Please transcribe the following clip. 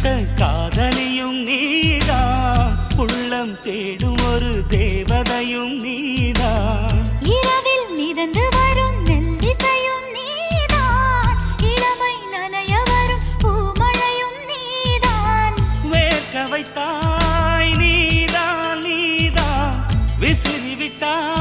வளர்த்த காதலியும் நீதான், உள்ளம் தேடும் ஒரு தேவதையும் நீதான். இரவில் மிதந்து வரும் மெல்லிசையும் நீதான், இளமை நனைய வரும் பூமழையும் நீதான். வேர்க்க வைத்தாய் நீதான், நீதான் விசிறி விட்டாய்